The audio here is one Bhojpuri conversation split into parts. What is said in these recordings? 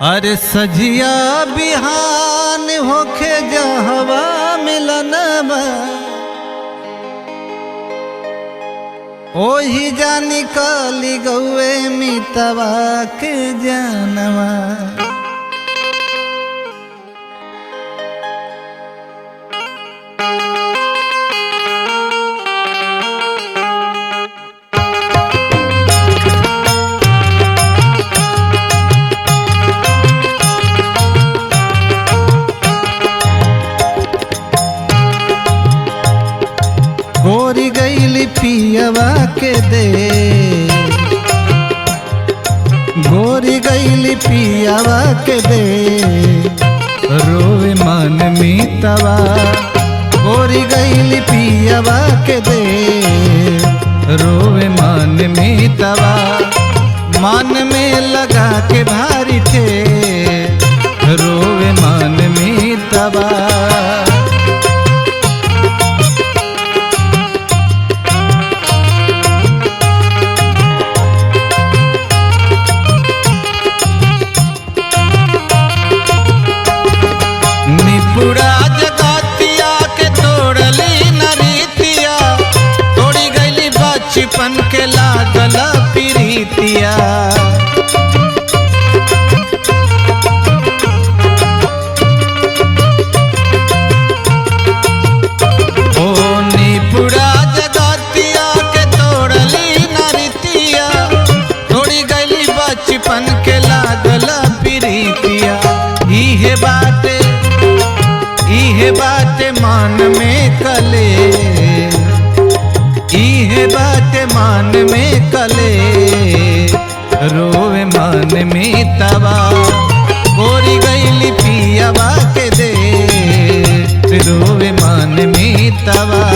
अरे सजिया बिहान होखे जहवा मिलनवा ओही जा निकली गौए मितवा के जानवा। गोरी गईली पियवा के दे, गोरी गईली पियवा के दे, रोवे मन मितवा। गोरी गईली पियवा के दे, रोवे मन मितवा। मन में लगा के भारी थे, रोवे मन मितवा। निपुड़ा जगतिया के तोड़ली नरीतिया, तोड़ी गईली बचपन के लागल प्रीतिया। ओ निपुड़ा जगतिया के तोड़ली नरीतिया, तोड़ी गईली बचपन के लागल प्रीतिया। इहे बाटे इहे बाटे मान में कले, इहे बाटे मान में कले, रोवे मान में तवा। गोरी गईली पियवा के दे, रोवे मान में तवा।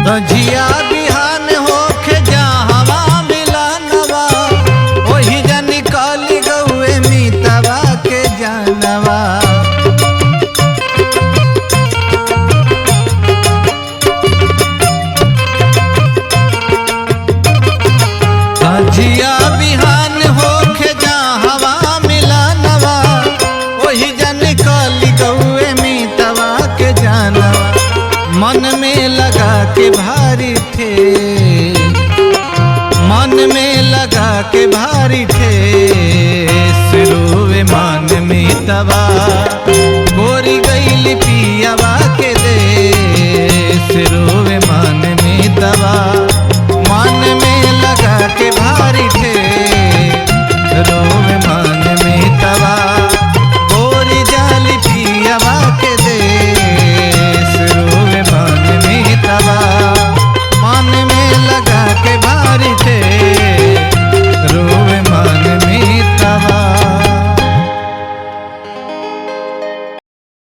सजिया बिहान होखे जहवा मिलनवा, ओही जा निकली गौए मितवा के जानवा। सजिया बिहान होखे जहवा मिलनवा, ओही जा निकली गौए मितवा के जानवा। मन में लगा के भारी थे, मन में लगा के भारी थे, रोवे मान मितवा।